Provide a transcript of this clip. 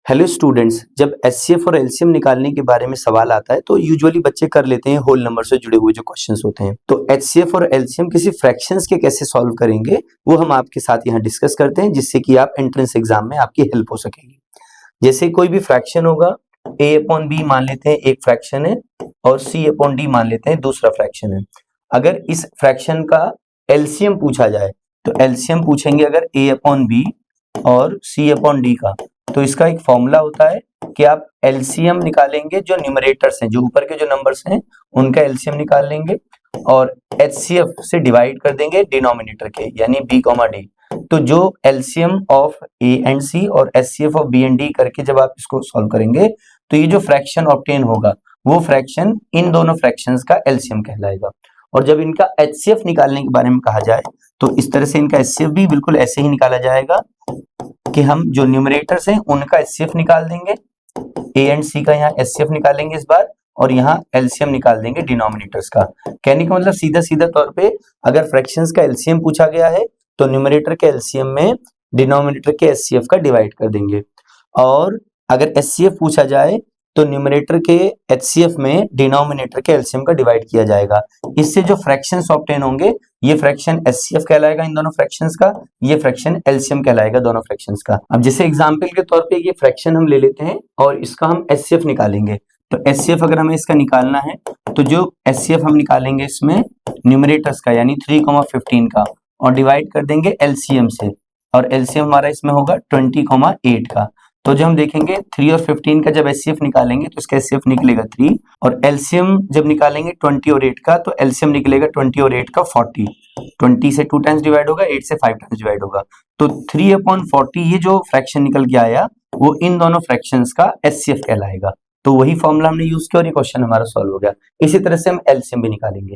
Hello students, जब HCF और LCM निकालने के बारे में सवाल आता है तो यूजुअली बच्चे कर लेते हैं होल नंबर से जुड़े हुए जो क्वेश्चंस होते हैं। तो एचसीएफ और एलसीएम किसी फ्रैक्शंस के कैसे सॉल्व करेंगे वो हम आपके साथ यहाँ डिस्कस करते हैं, जिससे कि आप एंट्रेंस एग्जाम में आपकी हेल्प हो सकेगी। जैसे कोई भी फ्रैक्शन होगा, a अपॉन बी मान लेते हैं एक फ्रैक्शन है और c अपॉन डी मान लेते हैं दूसरा फ्रैक्शन है। अगर इस फ्रैक्शन का एलसीएम पूछा जाए तो एलसीएम पूछेंगे अगर a अपॉन बी और c अपॉन डी का, तो इसका एक फॉर्मूला होता है कि आप एलसीएम निकालेंगे, जो न्यूमरेटर्स हैं, जो ऊपर के जो नंबर्स हैं उनका एलसीएम निकाल लेंगे और एचसीएफ से डिवाइड कर देंगे डिनोमिनेटर के, यानी b कॉमा डी। तो जो LCM of A and C और HCF of B and D करके जब आप इसको सॉल्व करेंगे तो ये जो फ्रैक्शन ऑब्टेन होगा वो फ्रैक्शन इन दोनों फ्रैक्शंस का एलसीएम कहलाएगा। और जब इनका एचसीएफ निकालने के बारे में कहा जाए तो इस तरह से इनका एचसीएफ भी बिल्कुल ऐसे ही निकाला जाएगा कि हम जो न्यूमरेटर्स हैं उनका एचसीएफ निकाल देंगे, ए एंड सी का यहाँ एचसीएफ निकालेंगे इस बार, और यहाँ एलसीएम निकाल देंगे डिनोमिनेटर्स का। कहने का मतलब सीधा सीधा तौर पे अगर फ्रैक्शंस का एलसीएम पूछा गया है तो न्यूमरेटर के एलसीएम में डिनोमिनेटर के एचसीएफ का डिवाइड कर देंगे, और अगर एचसीएफ पूछा जाए तो न्यूमरेटर के एचसीएफ में डिनोमिनेटर के एलसीएम का डिवाइड किया जाएगा। इससे जो फ्रैक्शंस ऑब्टेन होंगे ये फ्रैक्शन एचसीएफ कहलाएगा इन दोनों फ्रैक्शंस का, ये फ्रैक्शन एलसीएम कहलाएगा दोनों फ्रैक्शंस का। अब जैसे एग्जांपल के तौर पे ये फ्रैक्शन हम ले लेते हैं और इसका हम एचसीएफ निकालेंगे। तो एचसीएफ अगर हमें इसका निकालना है तो जो एचसीएफ हम निकालेंगे इसमें न्यूमरेटर्स का यानी 3,15 का, और डिवाइड कर देंगे एलसीएम से, और एलसीएम हमारा इसमें होगा 20,8 का। तो जो हम देखेंगे 3 और 15 का जब एचसीएफ निकालेंगे तो इसका एचसीएफ निकलेगा 3, और एलसीएम जब निकालेंगे 20 और 8 का तो एलसीएम निकलेगा 20 और 8 का 40। 20 से 2 टाइम्स डिवाइड होगा, 8 से 5 टाइम्स डिवाइड होगा। तो 3/40 ये जो फ्रैक्शन निकल के आया वो इन दोनों फ्रैक्शंस का एचसीएफ कहलाएगा। तो वही फॉर्मूला हमने यूज किया और ये क्वेश्चन हमारा सॉल्व हो गया। इसी तरह से हम एलसीएम भी निकालेंगे।